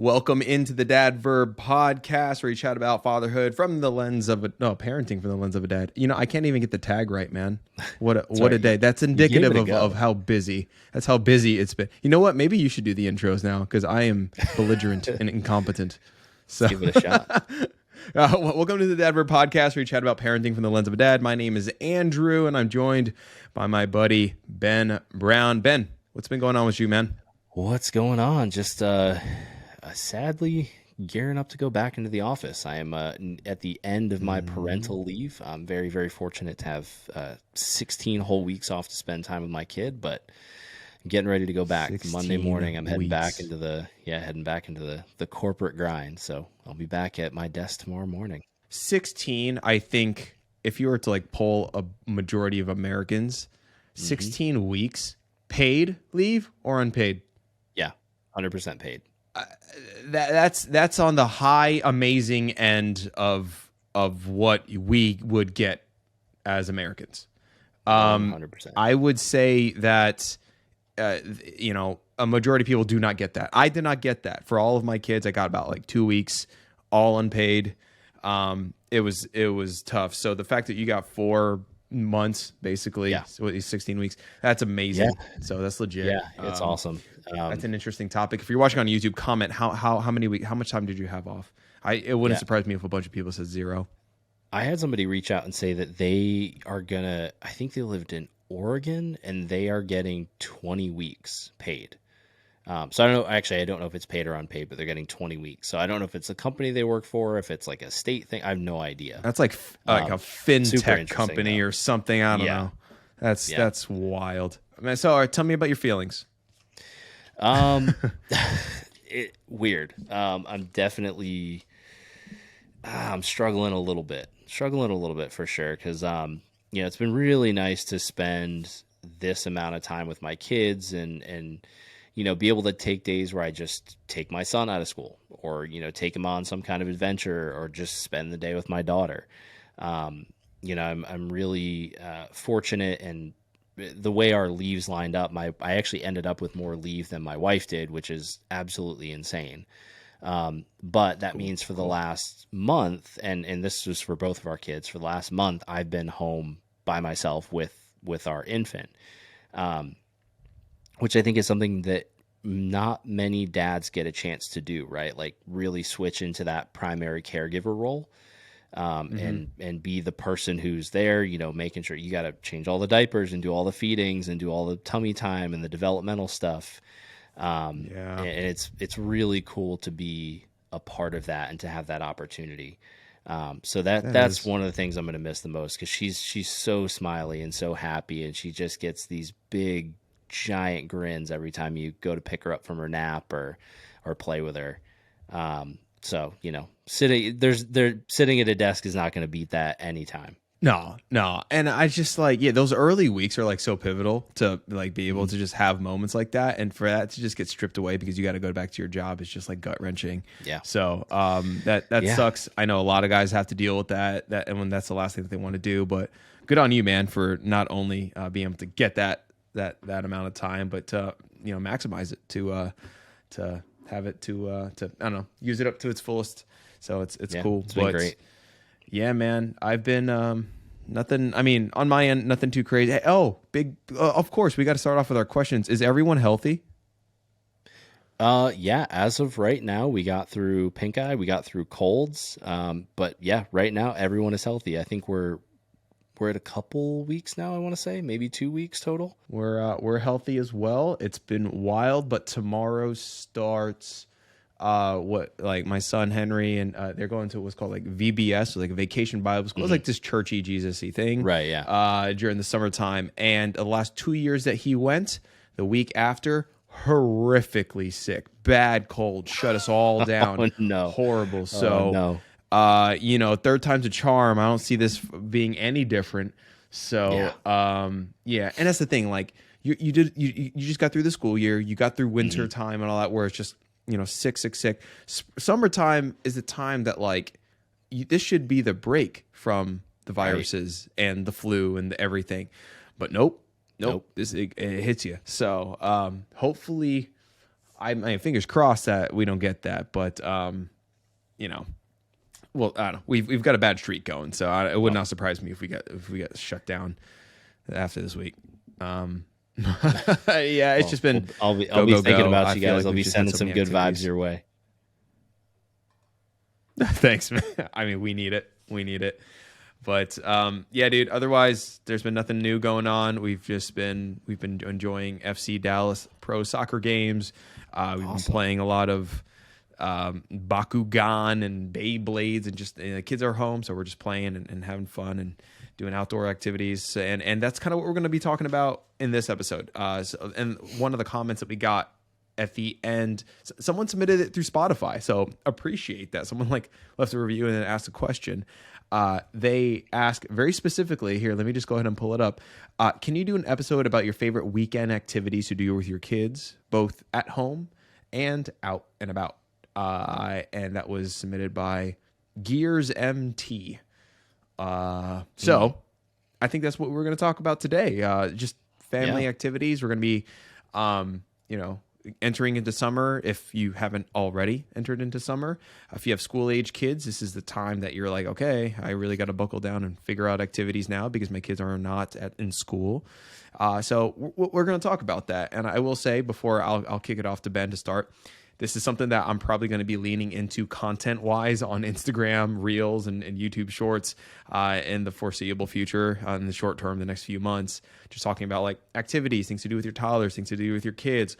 Welcome into the Dad Verb Podcast, where we chat about fatherhood from the lens of parenting from the lens of a dad. You know, I can't even get the tag right, man. What a day. That's indicative of how busy. That's how busy it's been. You know what? Maybe you should do the intros now because I am belligerent and incompetent. So Let's give it a shot. Welcome to the Dad Verb Podcast, where we chat about parenting from the lens of a dad. My name is Andrew, and I'm joined by my buddy Ben Brown. Ben, what's been going on with you, man? What's going on? Just sadly gearing up to go back into the office. I am at the end of my parental leave. I'm very, very fortunate to have 16 whole weeks off to spend time with my kid, but I'm getting ready to go back. Monday morning, I'm heading back into the corporate grind. So I'll be back at my desk tomorrow morning. 16, I think, if you were to like poll a majority of Americans, 16 weeks, paid leave or unpaid? Yeah, 100% paid. That's on the high, amazing end of what we would get as Americans. 100%. I would say that a majority of people do not get that. I did not get that for all of my kids. I got about like 2 weeks, all unpaid. It was tough. So the fact that you got 4 months, basically, so 16 weeks, that's amazing. Yeah. So that's legit. Yeah, it's awesome. That's an interesting topic. If you're watching on YouTube, comment how many weeks, how much time did you have off? It wouldn't surprise me if a bunch of people said 0. I had somebody reach out and say that they are I think they lived in Oregon and they are getting 20 weeks paid. So I don't know. Actually, I don't know if it's paid or unpaid, but they're getting 20 weeks. So I don't know if it's a company they work for, if it's like a state thing. I have no idea. That's like a fintech company or something. I don't know. That's wild. I mean, so tell me about your feelings. Weird. I'm definitely, I'm struggling a little bit for sure. Cause, it's been really nice to spend this amount of time with my kids and, be able to take days where I just take my son out of school or, take him on some kind of adventure or just spend the day with my daughter. I'm really, fortunate, and the way our leaves lined up, I actually ended up with more leave than my wife did, which is absolutely insane. But that means for the last month, and this was for both of our kids, for the last month, I've been home by myself with our infant, which I think is something that not many dads get a chance to do, right? Like really switch into that primary caregiver role. And be the person who's there, making sure you got to change all the diapers and do all the feedings and do all the tummy time and the developmental stuff. And it's really cool to be a part of that and to have that opportunity. So that's one of the things I'm going to miss the most, because she's so smiley and so happy, and she just gets these big, giant grins every time you go to pick her up from her nap or play with her. So, sitting at a desk is not going to beat that anytime. No. And I just those early weeks are like so pivotal to like be able to just have moments like that. And for that to just get stripped away because you got to go back to your job is just like gut wrenching. Yeah. So, that sucks. I know a lot of guys have to deal with that and when that's the last thing that they want to do, but good on you, man, for not only being able to get that amount of time, but to, maximize it to have it to I don't know, use it up to its fullest. So it's cool. It's been great. Yeah, man. I've been nothing. I mean, on my end, nothing too crazy. Hey, of course, we got to start off with our questions. Is everyone healthy? Yeah. As of right now, we got through pink eye, we got through colds. But yeah, right now everyone is healthy. I think we're at a couple weeks now. I want to say maybe 2 weeks total. We're healthy as well. It's been wild, but tomorrow starts my son Henry and they're going to what's called like VBS, so like a vacation Bible school. It's like this churchy Jesus-y thing, right? Yeah. During the summertime, and the last 2 years that he went, the week after, horrifically sick, bad cold, shut us all down. Oh, no. Horrible. So no. Third time's a charm. I don't see this being any different. So and that's the thing. Like you just got through the school year, you got through winter time and all that, where it's just sick. Summertime is the time that this should be the break from the viruses and the flu and everything, but nope. It hits you. So hopefully my fingers crossed that we don't get that, but you know, well, I don't know. We've got a bad streak going, so it would not surprise me if we get shut down after this week. Yeah, it's just been. I'll be thinking about you guys. I'll be sending some good vibes your way. Thanks, man. I mean, we need it. But yeah, dude. Otherwise, there's been nothing new going on. We've been enjoying FC Dallas pro soccer games. We've been playing a lot of Bakugan and Beyblades, and just the kids are home, so we're just playing and having fun and doing outdoor activities. And that's kind of what we're going to be talking about in this episode. And one of the comments that we got at the end, someone submitted it through Spotify, so appreciate that. Someone left a review and then asked a question. They ask very specifically here. Let me just go ahead and pull it up. Can you do an episode about your favorite weekend activities to do with your kids, both at home and out and about? And that was submitted by Gears MT. So I think that's what we're going to talk about today. Just family activities. We're going to be, entering into summer. If you haven't already entered into summer, if you have school age kids, this is the time that you're like, okay, I really got to buckle down and figure out activities now because my kids are not in school. So we're going to talk about that. And I will say before I'll kick it off to Ben to start, this is something that I'm probably going to be leaning into content-wise on Instagram, Reels, and YouTube Shorts in the foreseeable future, in the short term, the next few months. Just talking about activities, things to do with your toddlers, things to do with your kids,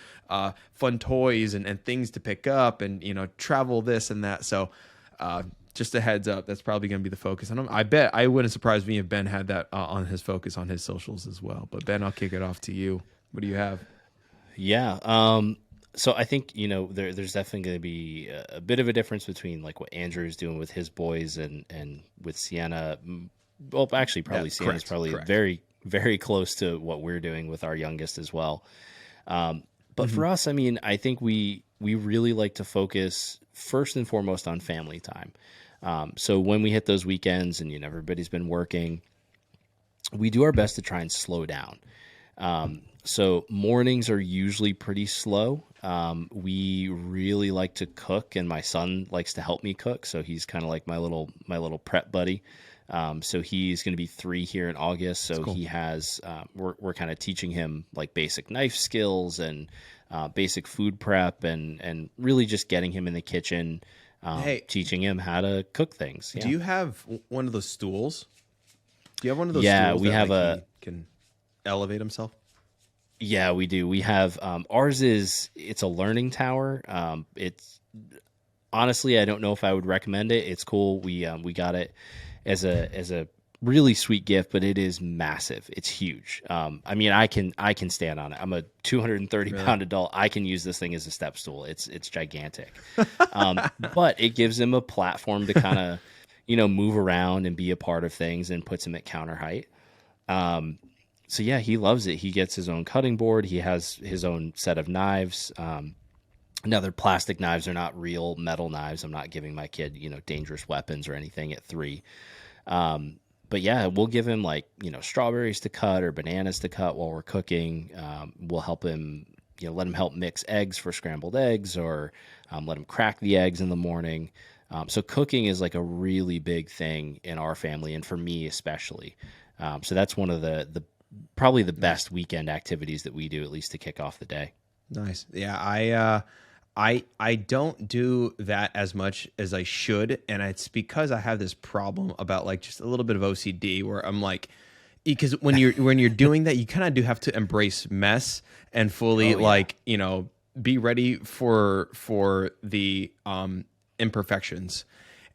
fun toys and things to pick up, and travel, this and that. So just a heads up, that's probably going to be the focus. And I bet I wouldn't surprise me if Ben had that on his focus on his socials as well. But Ben, I'll kick it off to you. What do you have? Yeah. So I think, there's definitely going to be a bit of a difference between what Andrew is doing with his boys and with Sienna. Well, actually, probably Sienna's correct. Very, very close to what we're doing with our youngest as well. But for us, I mean, I think we really like to focus first and foremost on family time. So when we hit those weekends and everybody's been working, we do our best to try and slow down. So mornings are usually pretty slow. We really like to cook, and my son likes to help me cook. So he's kind of like my little prep buddy. So he's going to be 3 here in August. So cool. He has, we're kind of teaching him basic knife skills and basic food prep and really just getting him in the kitchen, teaching him how to cook things. Yeah. Do you have one of those stools? Do you have one of those stools? Yeah, we that, have he can elevate himself? Yeah, we do. We have ours it's a learning tower. It's honestly, I don't know if I would recommend it. It's cool. We got it as a really sweet gift, but it is massive. It's huge. I mean, I can stand on it. I'm a 230-pound adult. I can use this thing as a step stool. It's gigantic. But it gives him a platform to kind of move around and be a part of things, and puts him at counter height. So yeah, he loves it. He gets his own cutting board. He has his own set of knives. Now they're plastic knives. They're not real metal knives. I'm not giving my kid, dangerous weapons or anything at 3. But yeah, we'll give him strawberries to cut or bananas to cut while we're cooking. We'll help him, let him help mix eggs for scrambled eggs, or let him crack the eggs in the morning. So cooking is a really big thing in our family, and for me especially. So that's one of the probably the best weekend activities that we do, at least to kick off the day. Nice. Yeah. I don't do that as much as I should. And it's because I have this problem about just a little bit of OCD where I'm because when you're doing that, you kind of do have to embrace mess and fully be ready for the imperfections.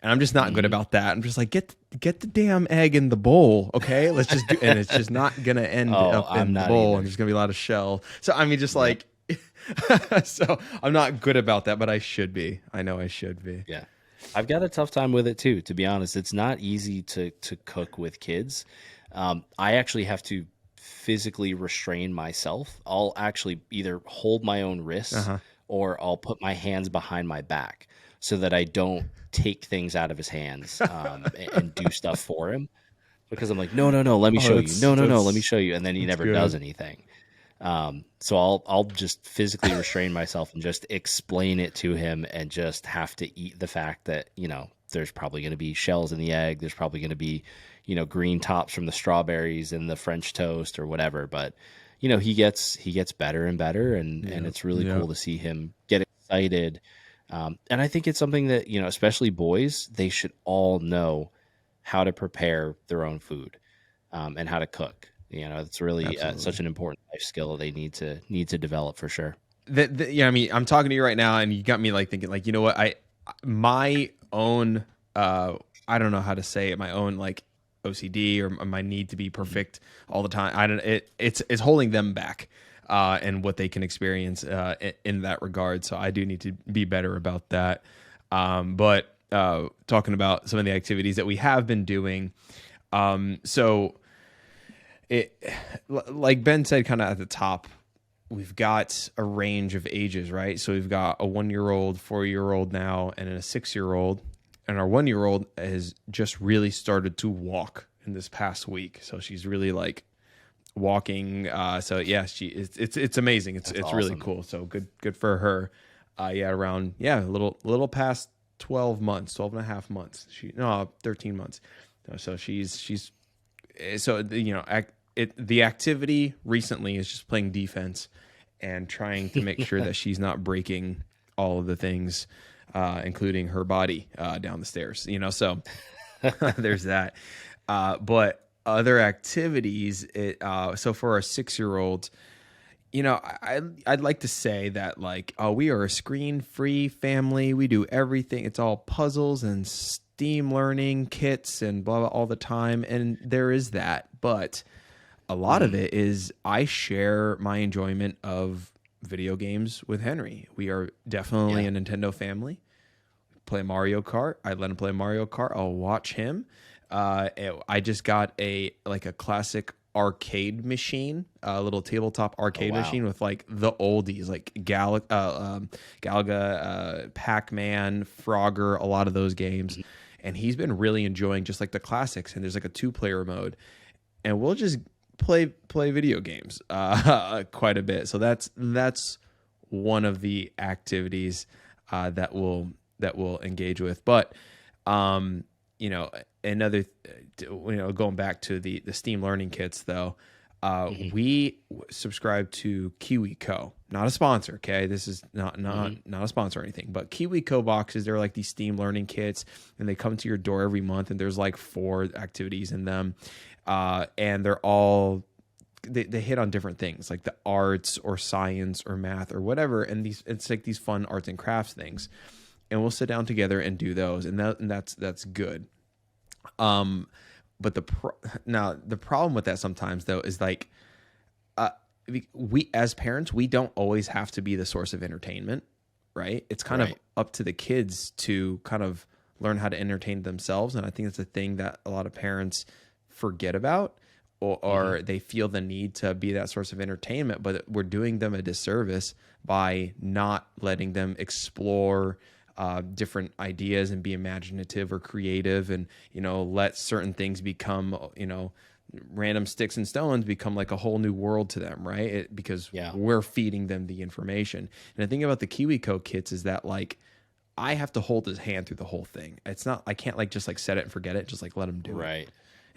And I'm just not good about that. I'm just get the damn egg in the bowl, okay? Let's just do, and it's just not gonna end up in the bowl, and there's gonna be a lot of shell. So I mean, just so I'm not good about that, but I should be. I know I should be. Yeah, I've got a tough time with it too. To be honest, it's not easy to cook with kids. I actually have to physically restrain myself. I'll actually either hold my own wrists or I'll put my hands behind my back so that I don't take things out of his hands and do stuff for him, because I'm no, let me show you. No, let me show you. And then he never does anything. So I'll just physically restrain myself and just explain it to him, and just have to eat the fact that, there's probably going to be shells in the egg. There's probably going to be, green tops from the strawberries and the French toast or whatever. But, he gets better and better, and it's really cool to see him get excited. And I think it's something that, especially boys, they should all know how to prepare their own food, and how to cook. It's really such an important life skill they need to develop for sure. I mean, I'm talking to you right now, and you got me like thinking, like, you know what, my own, I don't know how to say it, my own like OCD or my need to be perfect all the time. It's holding them back, and what they can experience in that regard. So I do need to be better about that. But talking about some of the activities that we have been doing, so. Like Ben said, kind of at the top, we've got a range of ages, right? So we've got a 1-year-old, 4-year-old now, and a 6-year-old. And our 1-year-old has just really started to walk in this past week. So she's really like walking. So yeah, it's amazing. It's awesome. Really cool. So good for her. Around a little past 12 months, 12 and a half months. 13 months. So she's so the activity recently is just playing defense and trying to make sure that she's not breaking all of the things, including her body down the stairs. So there's that. But other activities, so for our 6-year-old, I'd like to say that like, we are a screen-free family. We do everything. It's all puzzles and STEAM learning kits and blah, blah, all the time. And there is that. But a lot of it is I share my enjoyment of video games with Henry. We are definitely a Nintendo family. Play Mario Kart. I let him play Mario Kart. I'll watch him. I just got a classic arcade machine, a little tabletop arcade machine with like the oldies, like Galaga, Pac-Man, Frogger, a lot of those games. And he's been really enjoying just like the classics. And there's like a 2-player mode, and we'll just play video games quite a bit. So that's one of the activities that we'll engage with. But another, going back to the STEAM learning kits though, we subscribe to KiwiCo, not a sponsor. Okay. This is not a sponsor or anything, but KiwiCo boxes, they're like these STEAM learning kits, and they come to your door every month, and there's like 4 activities in them. And they're all, they hit on different things like the arts or science or math or whatever. And it's like these fun arts and crafts things, and we'll sit down together and do those. And that's good. But the problem with that sometimes though is like, we as parents, we don't always have to be the source of entertainment, right? It's kind of up to the kids to kind of learn how to entertain themselves. And I think that's a thing that a lot of parents forget about, or they feel the need to be that source of entertainment, but we're doing them a disservice by not letting them explore different ideas and be imaginative or creative, and let certain things become random sticks and stones become like a whole new world to them, right? Because we're feeding them the information. And the thing about the KiwiCo kits is that like I have to hold his hand through the whole thing. It's not, I can't like just like set it and forget it, just like let him do it.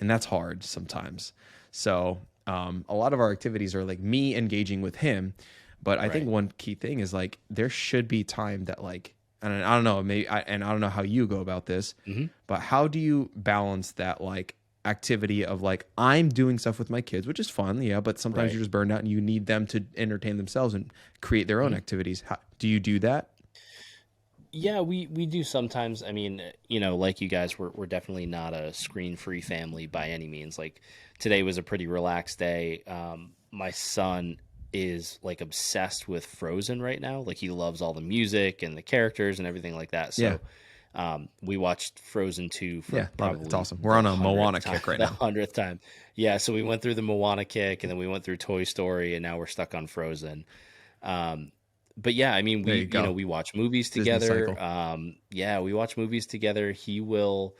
And that's hard sometimes. So a lot of our activities are like me engaging with him, but I think one key thing is like there should be time that like, and I don't know, I don't know how you go about this, but how do you balance that like activity of like I'm doing stuff with my kids, which is fun, but sometimes you're just burned out and you need them to entertain themselves and create their own activities. How do you do that? Yeah, we do sometimes. I mean, like you guys, we're definitely not a screen-free family by any means. Like today was a pretty relaxed day. My son is like obsessed with Frozen right now. Like he loves all the music and the characters and everything like that. So we watched Frozen 2 for probably it's awesome. We're on a Moana kick right now. The 100th time. Yeah, so we went through the Moana kick, and then we went through Toy Story, and now we're stuck on Frozen. But yeah, I mean, we watch movies together. We watch movies together. He will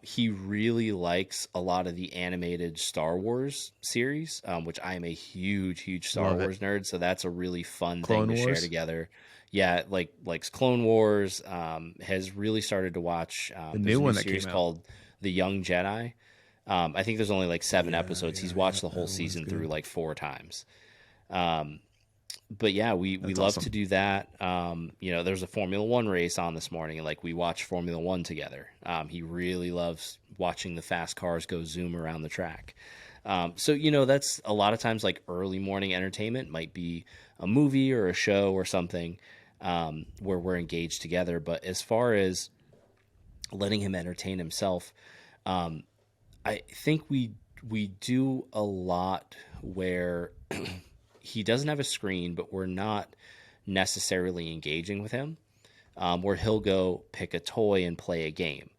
He really likes a lot of the animated Star Wars series, which I am a huge Star Wars nerd. So that's a really fun thing to share together. Yeah, likes Clone Wars. Has really started to watch the new one that came out called The Young Jedi. I think there's only like 7 episodes. He's watched the whole season through like 4 times. But yeah, we love awesome. To do that. There's a Formula One race on this morning, and like we watch Formula One together. He really loves watching the fast cars go zoom around the track. So that's a lot of times like early morning entertainment might be a movie or a show or something where we're engaged together. But as far as letting him entertain himself, I think we do a lot where he doesn't have a screen, but we're not necessarily engaging with him, where he'll go pick a toy and play a game.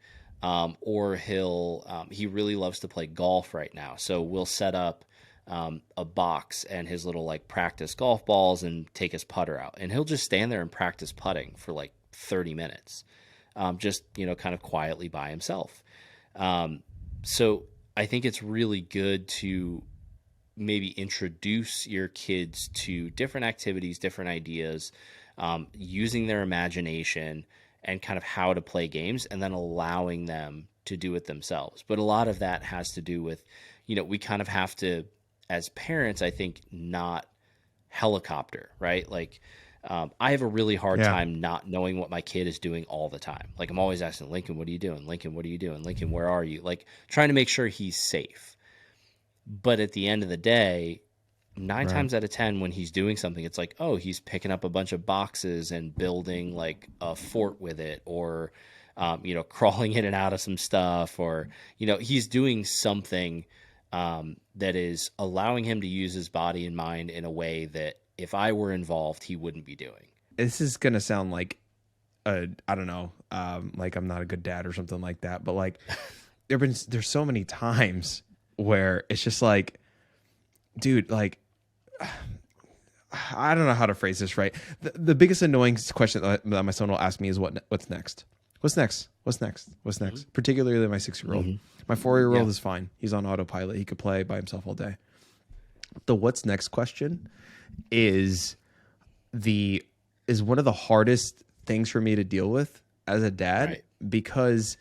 Or he really loves to play golf right now. So we'll set up a box and his little like practice golf balls and take his putter out. And he'll just stand there and practice putting for like 30 minutes, just, kind of quietly by himself. So I think it's really good to maybe introduce your kids to different activities, different ideas, using their imagination and kind of how to play games, and then allowing them to do it themselves. But a lot of that has to do with, we kind of have to, as parents, I think, not helicopter, right? Like, I have a really hard time not knowing what my kid is doing all the time. Like, I'm always asking, Lincoln, what are you doing? Lincoln, what are you doing? Lincoln, where are you? Like, trying to make sure he's safe. But at the end of the day, 9 times out of 10, when he's doing something, it's like, oh, he's picking up a bunch of boxes and building like a fort with it, or, crawling in and out of some stuff, or, he's doing something that is allowing him to use his body and mind in a way that if I were involved, he wouldn't be doing. This is going to sound like, I don't know, like I'm not a good dad or something like that. But like there's so many times where it's just like, dude, like, I don't know how to phrase this right. The biggest annoying question that my son will ask me is what's next? What's next? What's next? What's next? Mm-hmm. Particularly my 6-year-old. Mm-hmm. My 4-year-old is fine. He's on autopilot. He could play by himself all day. The what's next question is one of the hardest things for me to deal with as a dad, because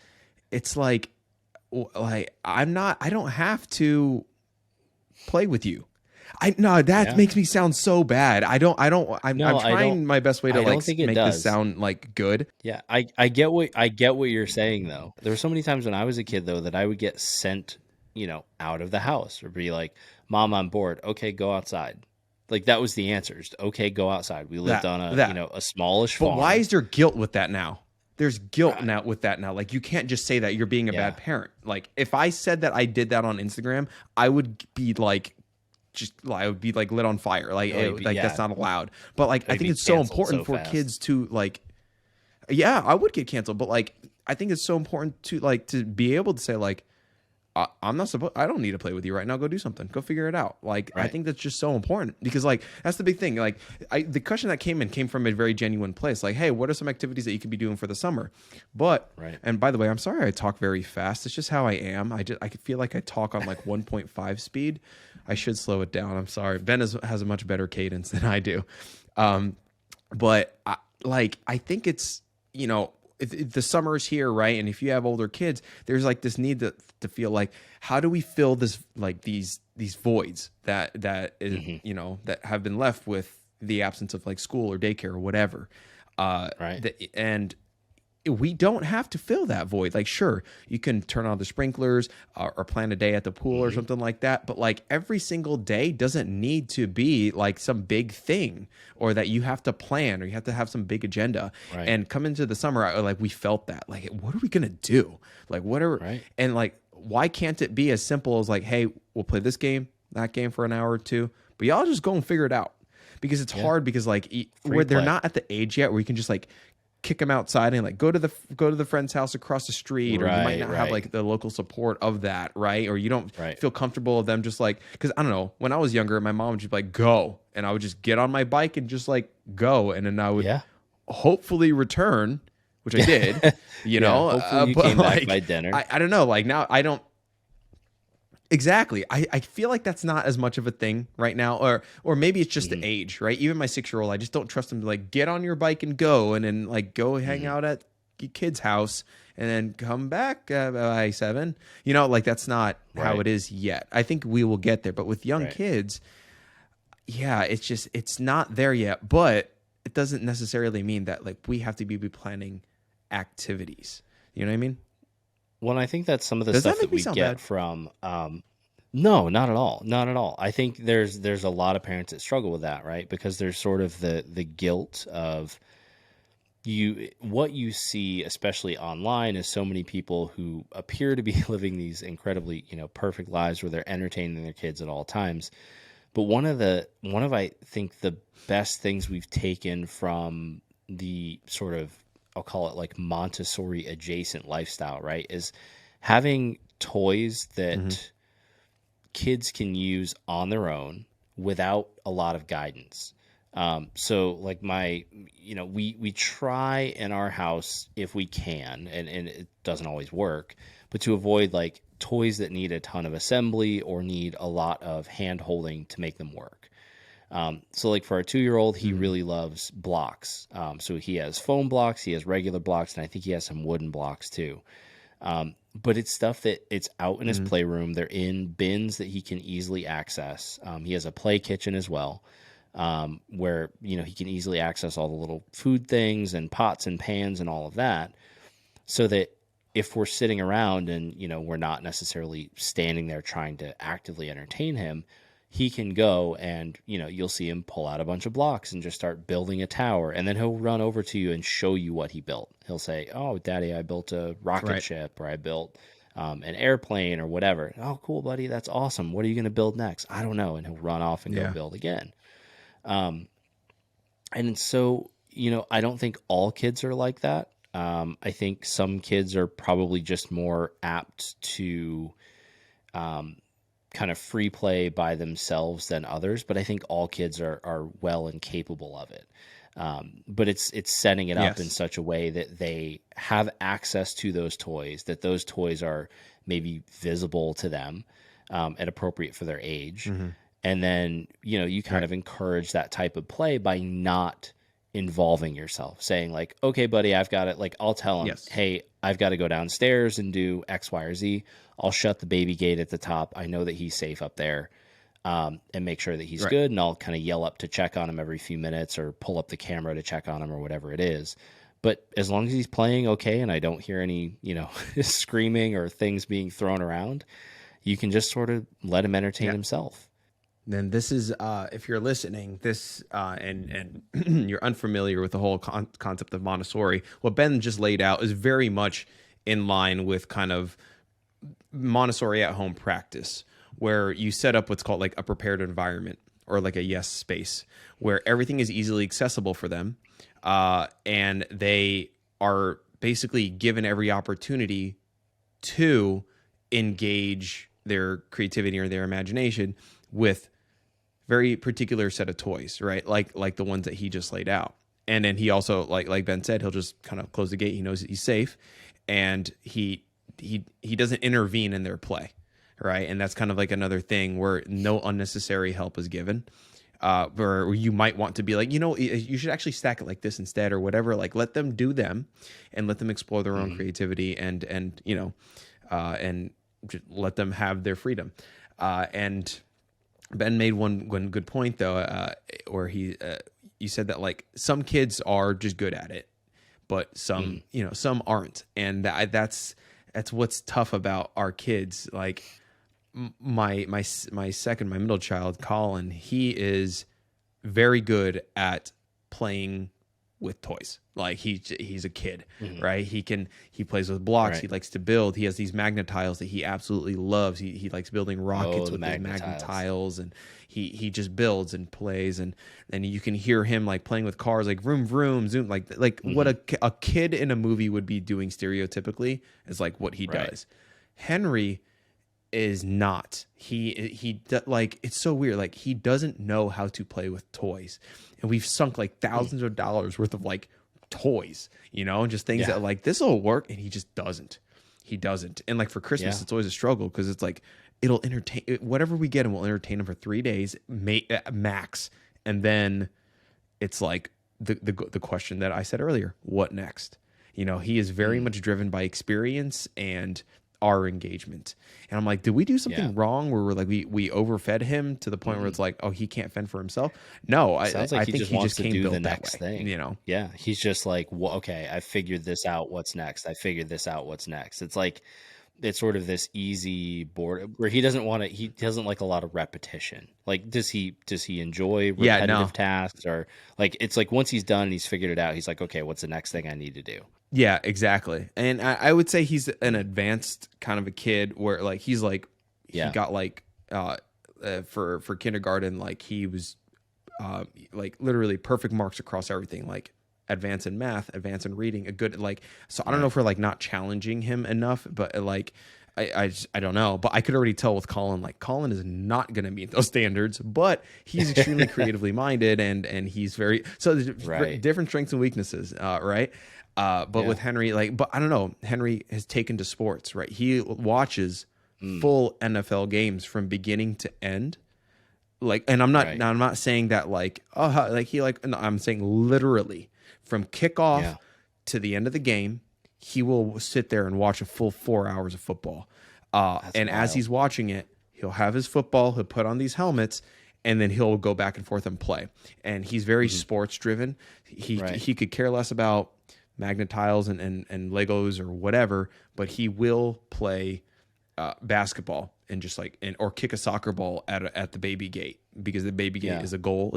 it's like I don't have to play with you. That makes me sound so bad. I'm trying my best way to make this sound like good. Yeah, I get what you're saying though. There were so many times when I was a kid though that I would get sent, out of the house, or be like, Mom, I'm bored. Okay, go outside. Like, that was the answer. Just, okay, go outside. We lived on a smallish farm. But why is there guilt with that now? There's guilt now with that now. Like, you can't just say that you're being a bad parent. Like, if I said that I did that on Instagram, I would be like, lit on fire. That's not allowed. But like, I think it's so important for kids to like, I would get canceled. But like, I think it's so important to be able to say like, I don't need to play with you right now. Go do something. Go figure it out. Like, I think that's just so important, because like, that's the big thing. Like, the question that came from a very genuine place. Like, hey, what are some activities that you could be doing for the summer? But, and by the way, I'm sorry I talk very fast. It's just how I am. I feel like I talk on like 1.5 speed. I should slow it down. I'm sorry. Ben has a much better cadence than I do. But I think it's, if the summer is here, right? And if you have older kids, there's like this need to feel like, how do we fill this, like these voids that is, that have been left with the absence of like school or daycare or whatever. And we don't have to fill that void. Like, sure, you can turn on the sprinklers or plan a day at the pool or something like that. But like, every single day doesn't need to be like some big thing, or that you have to plan, or you have to have some big agenda. And come into the summer, like, we felt that, like, what are we going to do? Like, and like, why can't it be as simple as like, hey, we'll play this game, that game for an hour or two, but y'all just go and figure it out. Because it's hard, because like they're not at the age yet where you can just like kick them outside and like go to the friend's house across the street, or you might not have like the local support of that, right? Or you don't feel comfortable with them just like, because I don't know, when I was younger, my mom would just be like, go, and I would just get on my bike and just like go, and then I would hopefully return which I did, you know, hopefully you but came like, back by dinner. I don't know. Like now I don't exactly. I feel like that's not as much of a thing right now, or maybe it's just the age, right? Even my 6-year-old, I just don't trust him to like get on your bike and go, and then like go hang out at your kid's house and then come back by 7. You know, like that's not how it is yet. I think we will get there, but with young kids, yeah, it's not there yet. But it doesn't necessarily mean that like we have to be planning activities. You know what I mean? Well, I think that's some of the stuff that we get from. No, not at all. Not at all. I think there's a lot of parents that struggle with that, right? Because there's sort of the guilt of what you see, especially online, is so many people who appear to be living these incredibly, perfect lives where they're entertaining their kids at all times. But one of I think the best things we've taken from the sort of, I'll call it like Montessori adjacent lifestyle, right, is having toys that kids can use on their own without a lot of guidance. So like we try in our house if we can, and it doesn't always work, but to avoid like toys that need a ton of assembly or need a lot of hand holding to make them work. So like for our 2-year-old, he really loves blocks. So he has foam blocks, he has regular blocks, and I think he has some wooden blocks too. But it's stuff that it's out in his playroom. They're in bins that he can easily access. He has a play kitchen as well, where, he can easily access all the little food things and pots and pans and all of that, so that if we're sitting around and, we're not necessarily standing there trying to actively entertain him, he can go and, you'll see him pull out a bunch of blocks and just start building a tower. And then he'll run over to you and show you what he built. He'll say, "Oh, Daddy, I built a rocket ship," or "I built an airplane," or whatever. "Oh, cool, buddy. That's awesome. What are you going to build next?" "I don't know." And he'll run off and go build again. And so, I don't think all kids are like that. I think some kids are probably just more apt to kind of free play by themselves than others, but I think all kids are well and capable of it. But it's setting it up in such a way that they have access to those toys, that those toys are maybe visible to them and appropriate for their age. And then, you kind of encourage that type of play by not involving yourself, saying like, "Okay, buddy, I've got it." Like I'll tell him, "Hey, I've got to go downstairs and do X, Y, or Z. I'll shut the baby gate at the top. I know that he's safe up there, and make sure that he's good." And I'll kind of yell up to check on him every few minutes, or pull up the camera to check on him, or whatever it is. But as long as he's playing okay, and I don't hear any, screaming or things being thrown around, you can just sort of let him entertain himself. Then this is, if you're listening, this and you're unfamiliar with the whole concept of Montessori, what Ben just laid out is very much in line with kind of Montessori at home practice, where you set up what's called like a prepared environment, or like a yes space, where everything is easily accessible for them, and they are basically given every opportunity to engage their creativity or their imagination with very particular set of toys, right? Like the ones that he just laid out. And then he also, like Ben said, he'll just kind of close the gate. He knows he's safe, and he doesn't intervene in their play, right? And that's kind of like another thing where no unnecessary help is given. Where you might want to be like, you should actually stack it like this instead, or whatever. Like let them do them, and let them explore their own creativity, and just let them have their freedom. And Ben made one good point though, where you said that like some kids are just good at it, but some some aren't, and that's what's tough about our kids. Like my middle child, Colin, he is very good at playing with toys. Like he's a kid, right? He plays with blocks. Right. He likes to build. He has these magnet tiles that he absolutely loves. He likes building rockets with his magnet tiles, and he just builds and plays, and you can hear him like playing with cars, like vroom vroom zoom, like what a kid in a movie would be doing stereotypically is like what he does. Henry is not. He like, it's so weird. Like he doesn't know how to play with toys, and we've sunk like thousands of dollars worth of like toys, just things that like, this will work. And he just doesn't. He doesn't. And like for Christmas, it's always a struggle because it's like, it'll entertain, whatever we get him will entertain him for 3 days max. And then it's like the question that I said earlier, what next? He is very much driven by experience and our engagement. And I'm like, did we do something wrong where we're like, we overfed him to the point where it's like, oh, he can't fend for himself? No, I think he just came built the next thing. Yeah. He's just like, well, okay, I figured this out. What's next? I figured this out. What's next? It's like, it's sort of this easy board where he doesn't like a lot of repetition. Like, does he enjoy repetitive tasks, or like, it's like once he's done and he's figured it out, he's like, okay, what's the next thing I need to do? Yeah, exactly. And I would say he's an advanced kind of a kid where like, he's like, he got like, for kindergarten, like he was, like literally perfect marks across everything, like advance in math, advance in reading, a good, like, so I don't know if we're like not challenging him enough, but like, I don't know, but I could already tell with Colin, like Colin is not going to meet those standards, but he's extremely creatively minded and he's very, so there's different strengths and weaknesses, right? But with Henry, like, but I don't know, Henry has taken to sports, right? He watches full NFL games from beginning to end. Like, and I'm not saying that like, oh, like he like, no, I'm saying literally from kickoff to the end of the game, he will sit there and watch a full 4 hours of football. And as he's watching it, he'll have his football, he'll put on these helmets, and then he'll go back and forth and play. And he's very sports driven. He could care less about magnet tiles and Legos or whatever, but he will play basketball and just like or kick a soccer ball at the baby gate, because the baby gate is the goal.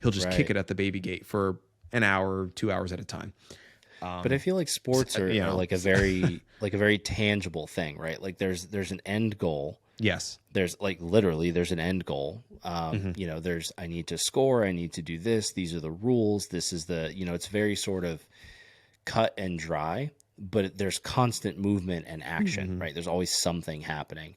He'll just kick it at the baby gate for an hour, 2 hours at a time. But I feel like sports are like a very tangible thing, right? Like there's an end goal. Yes. There's like literally there's an end goal. There's, I need to score. I need to do this. These are the rules. This is it's very sort of cut and dry, but there's constant movement and action, right? There's always something happening.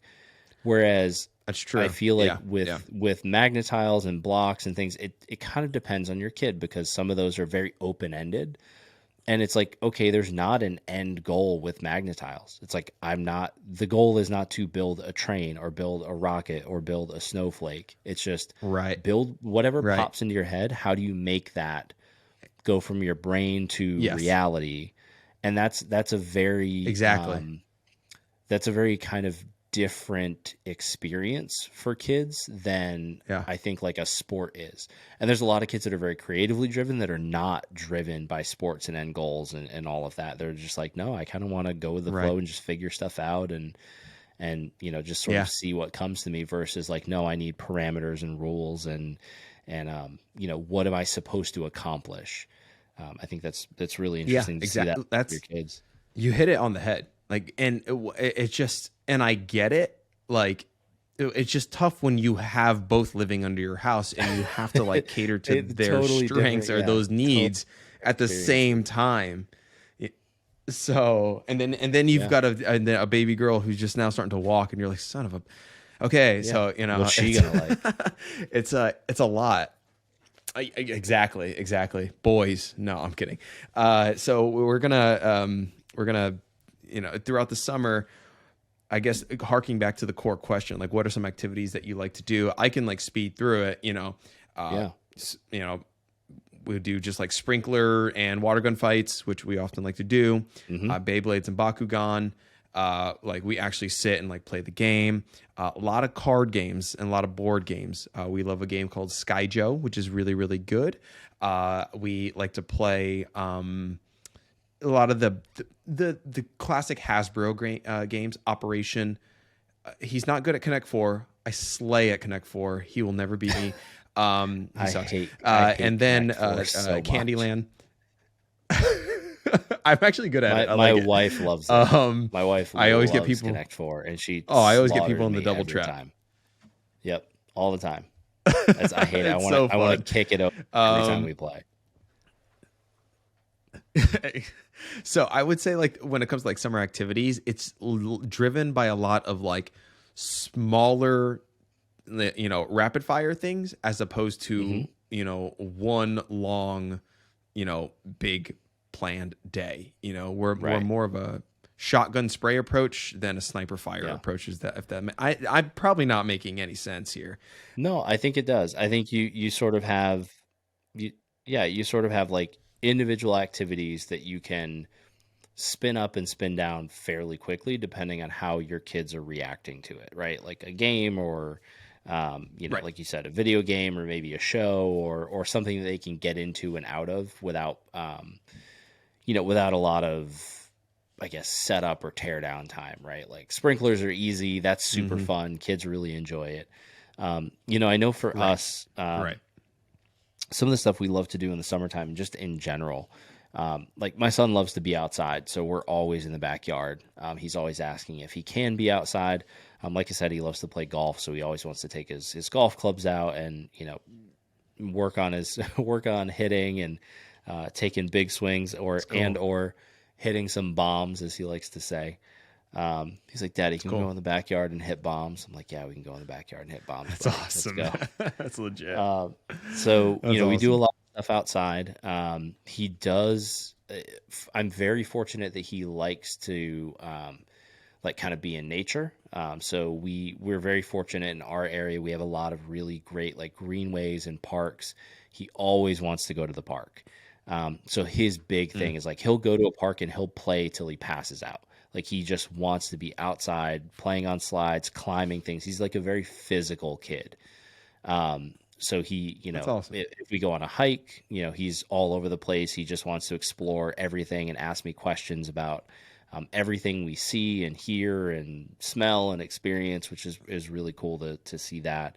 Whereas that's true. I feel like with magnetiles and blocks and things, it kind of depends on your kid, because some of those are very open-ended. And it's like, okay, there's not an end goal with magnetiles. It's like, the goal is not to build a train or build a rocket or build a snowflake. It's just build whatever pops into your head. How do you make that go from your brain to reality? And that's a very, that's a very kind of different experience for kids than I think like a sport is. And there's a lot of kids that are very creatively driven that are not driven by sports and end goals and all of that. They're just like, no, I kind of want to go with the flow and just figure stuff out and just sort of see what comes to me, versus like, no, I need parameters and rules and what am I supposed to accomplish? I think that's really interesting to see that with your kids. You hit it on the head. Like, and it's just, and I get it. Like, it's just tough when you have both living under your house and you have to like cater to their totally strengths or those needs at the same time. So, and then you've got a baby girl who's just now starting to walk, and you're like, son of a, okay. So, what's she gonna like? It's a lot. Exactly. Boys. No, I'm kidding. So we're gonna, throughout the summer, I guess, harking back to the core question, like, what are some activities that you like to do? I can like speed through it, we do just like sprinkler and water gun fights, which we often like to do, Beyblades and Bakugan. Like we actually sit and like play the game, a lot of card games and a lot of board games. We love a game called Sky Joe, which is really, really good. We like to play, a lot of the classic Hasbro games. Operation. He's not good at Connect 4. I slay at Connect 4. He will never beat me. He sucks. I hate and then so Candyland. I'm actually good at it. My wife loves it. My wife. I always get people Connect 4, and she. I always get people in the double trap. Time. Yep, all the time. I hate it. I want to kick it over every time we play. So I would say, like, when it comes to like summer activities, it's driven by a lot of like smaller, rapid fire things, as opposed to one long, big planned day. You know, we're Right. more of a shotgun spray approach than a sniper fire approach. Is that, if that, I'm probably not making any sense here. No, I think it does. I think you sort of have you sort of have like individual activities that you can spin up and spin down fairly quickly depending on how your kids are reacting to it, right? Like a game or Right. like you said, a video game or maybe a show or something that they can get into and out of without without a lot of, I guess, setup or tear down time, right? Like sprinklers are easy. That's super fun. Kids really enjoy it. I know for us, Right. some of the stuff we love to do in the summertime, just in general, like my son loves to be outside, so we're always in the backyard. He's always asking if he can be outside. Like I said, he loves to play golf, so he always wants to take his golf clubs out and work on his work on hitting and taking big swings or hitting some bombs, as he likes to say. He's like, Daddy, can we go in the backyard and hit bombs? I'm like, yeah, we can go in the backyard and hit bombs. That's awesome. Let's go. That's legit. So, That's we do a awesome. lot of stuff outside. He does. I'm very fortunate that he likes to like kind of be in nature. So we're very fortunate in our area. We have a lot of really great like greenways and parks. He always wants to go to the park. So his big thing is like he'll go to a park and he'll play till he passes out. Like he just wants to be outside, playing on slides, climbing things. He's like a very physical kid. So he, That's awesome. if we go on a hike, he's all over the place. He just wants to explore everything and ask me questions about everything we see and hear and smell and experience, which is really cool to see that.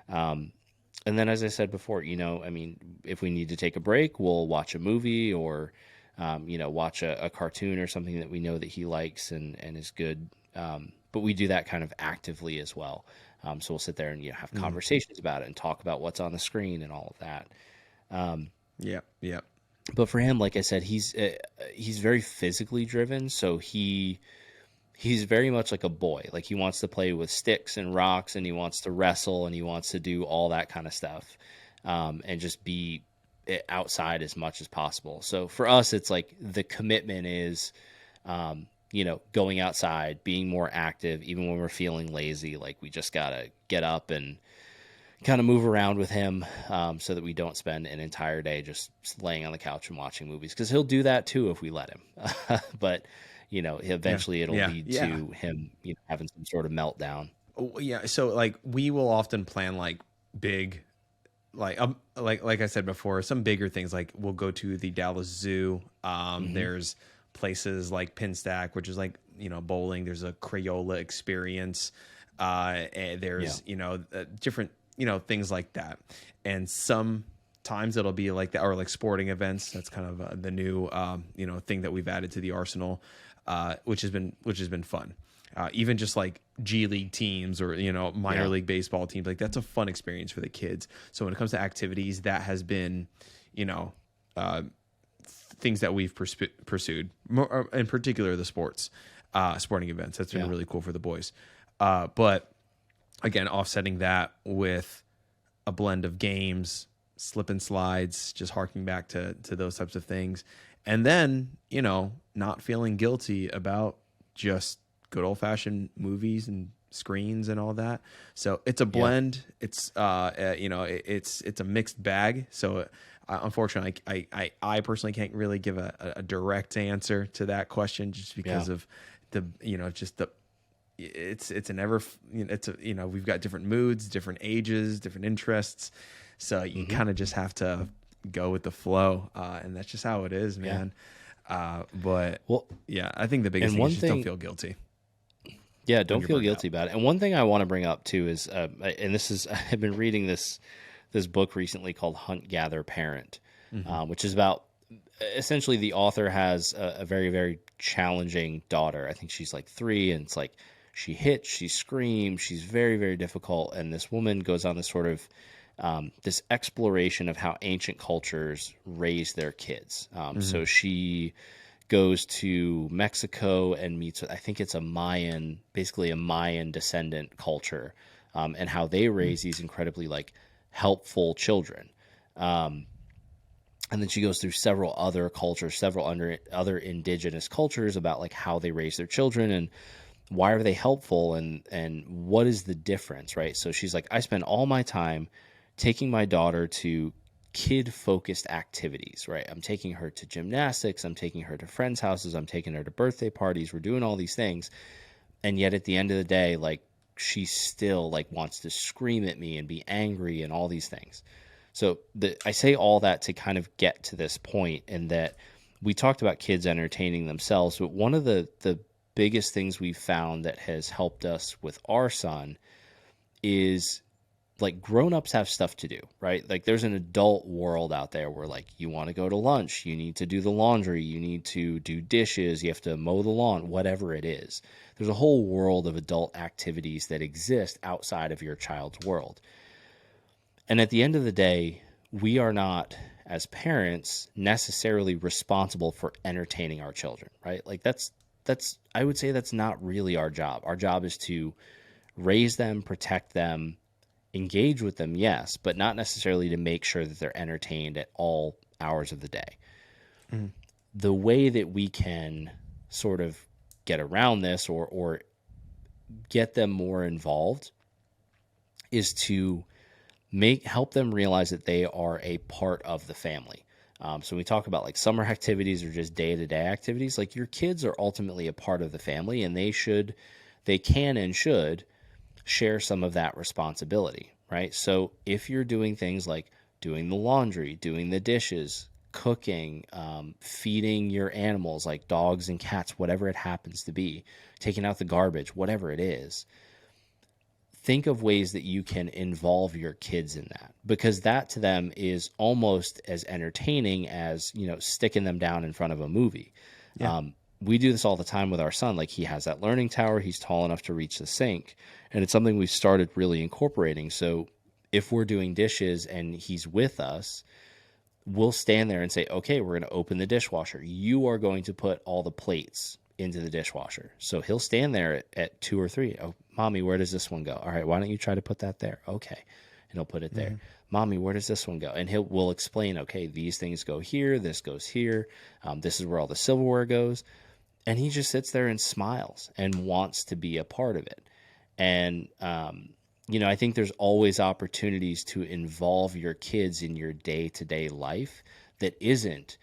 And then, as I said before, I mean, if we need to take a break, we'll watch a movie or, watch a cartoon or something that we know that he likes and is good. But we do that kind of actively as well. So we'll sit there and have conversations about it and talk about what's on the screen and all of that. Yeah. But for him, like I said, he's very physically driven. So he's very much like a boy. Like he wants to play with sticks and rocks and he wants to wrestle and he wants to do all that kind of stuff. And just be outside as much as possible. So for us, it's like the commitment is, going outside, being more active, even when we're feeling lazy. Like we just got to get up and kind of move around with him so that we don't spend an entire day just laying on the couch and watching movies. Because he'll do that too if we let him. But eventually it'll lead to him having some sort of meltdown. Yeah. So like we will often plan like big, like I said before, some bigger things. Like we'll go to the Dallas Zoo. There's places like Pinstack, which is like bowling. There's a Crayola experience. And there's different things like that. And sometimes it'll be like that, or like sporting events. That's kind of the new thing that we've added to the arsenal. Which has been fun. Even just like G League teams or minor league baseball teams, like that's a fun experience for the kids. So when it comes to activities, that has been things that we've pursued, more, in particular the sporting events. That's been really cool for the boys. But again, offsetting that with a blend of games, slip and slides, just harking back to those types of things. And then, not feeling guilty about just good old fashioned movies and screens and all that. So it's a blend. It's, it's a mixed bag. So unfortunately, I personally can't really give a direct answer to that question just because of it's an ever, we've got different moods, different ages, different interests. So you kind of just have to go with the flow. And that's just how it is, man. I think the biggest thing is just don't feel guilty. Yeah, don't feel guilty about it. And one thing I want to bring up too is, and this is, I've been reading this book recently called Hunt, Gather, Parent, which is about essentially the author has a very, very challenging daughter. I think she's like 3, and it's like she hits, she screams, she's very, very difficult. And this woman goes on this sort of this exploration of how ancient cultures raise their kids. So she goes to Mexico and meets with, I think it's basically a Mayan descendant culture, and how they raise these incredibly like helpful children. And then she goes through several other cultures, several other indigenous cultures about like how they raise their children and why are they helpful and what is the difference, right? So she's like, I spend all my time taking my daughter to kid-focused activities, right? I'm taking her to gymnastics, I'm taking her to friends' houses, I'm taking her to birthday parties, we're doing all these things. And yet at the end of the day, like she still like wants to scream at me and be angry and all these things. So I say all that to kind of get to this point, and that we talked about kids entertaining themselves, but one of the biggest things we've found that has helped us with our son is like grown-ups have stuff to do, right? Like there's an adult world out there where like you want to go to lunch, you need to do the laundry, you need to do dishes, you have to mow the lawn, whatever it is. There's a whole world of adult activities that exist outside of your child's world. And at the end of the day, we are not, as parents, necessarily responsible for entertaining our children, right? Like that's I would say that's not really our job. Our job is to raise them, protect them, engage with them, yes, but not necessarily to make sure that they're entertained at all hours of the day. Mm. The way that we can sort of get around this or get them more involved is to help them realize that they are a part of the family. So we talk about like summer activities or just day-to-day activities. Like your kids are ultimately a part of the family, and they can and should share some of that responsibility, right? So if you're doing things like doing the laundry, doing the dishes, cooking, feeding your animals like dogs and cats, whatever it happens to be, taking out the garbage, whatever it is, think of ways that you can involve your kids in that, because that to them is almost as entertaining as, sticking them down in front of a movie. Yeah. We do this all the time with our son. Like he has that learning tower. He's tall enough to reach the sink. And it's something we've started really incorporating. So if we're doing dishes and he's with us, we'll stand there and say, okay, we're going to open the dishwasher. You are going to put all the plates into the dishwasher. So he'll stand there at 2 or 3. Oh, Mommy, where does this one go? All right, why don't you try to put that there? Okay. And he'll put it there. Mm-hmm. Mommy, where does this one go? And we'll explain, okay, these things go here, this goes here. This is where all the silverware goes. And he just sits there and smiles and wants to be a part of it. And, I think there's always opportunities to involve your kids in your day-to-day life that isn't,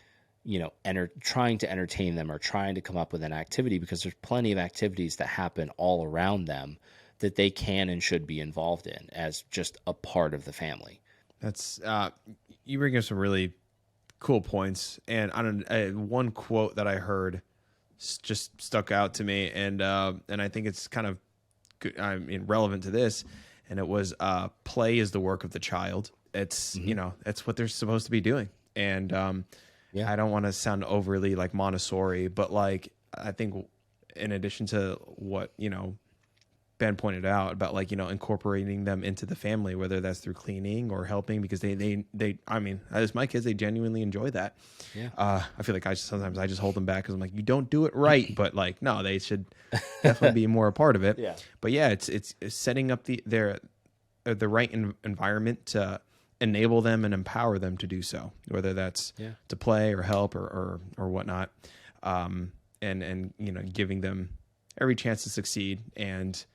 trying to entertain them or trying to come up with an activity, because there's plenty of activities that happen all around them that they can and should be involved in as just a part of the family. That's you bring up some really cool points, and one quote that I heard just stuck out to me, and I think it's kind of good, relevant to this, and it was play is the work of the child. It's that's what they're supposed to be doing, and I don't want to sound overly like Montessori, but like I think in addition to what Ben pointed out about like incorporating them into the family, whether that's through cleaning or helping, because they as my kids, they genuinely enjoy that. Yeah. I feel like sometimes I just hold them back because I'm like, you don't do it right, but like no, they should definitely be more a part of it. Yeah. But yeah, it's setting up the right environment to enable them and empower them to do so, whether that's to play or help or whatnot, and giving them every chance to succeed, and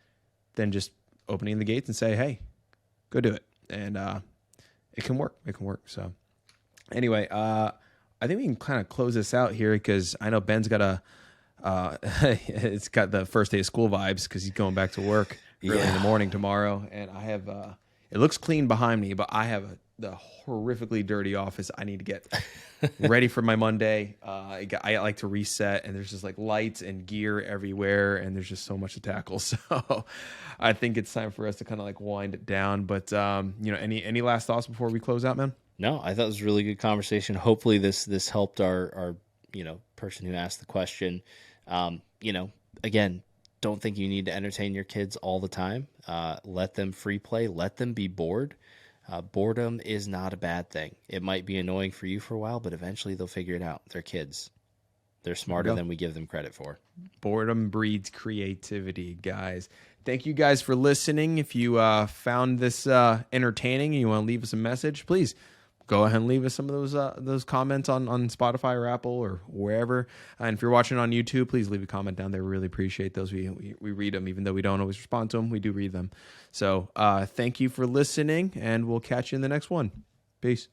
then just opening the gates and say, hey, go do it. And it can work. So anyway, I think we can kind of close this out here, because I know Ben's got it's got the first day of school vibes, because he's going back to work early in the morning tomorrow. And I have, it looks clean behind me, but I have the horrifically dirty office I need to get ready for my Monday. I like to reset, and there's just like lights and gear everywhere, and there's just so much to tackle. So I think it's time for us to kind of like wind it down. But any last thoughts before we close out, man? No, I thought it was a really good conversation. Hopefully this helped our person who asked the question. Again, don't think you need to entertain your kids all the time. Let them free play. Let them be bored. Boredom is not a bad thing. It might be annoying for you for a while, but eventually they'll figure it out. They're kids. They're smarter than we give them credit for. Boredom breeds creativity, guys. Thank you guys for listening. If you found this entertaining and you want to leave us a message, please go ahead and leave us some of those comments on Spotify or Apple or wherever. And if you're watching on YouTube, please leave a comment down there. We really appreciate those. We read them, even though we don't always respond to them. We do read them. So thank you for listening, and we'll catch you in the next one. Peace.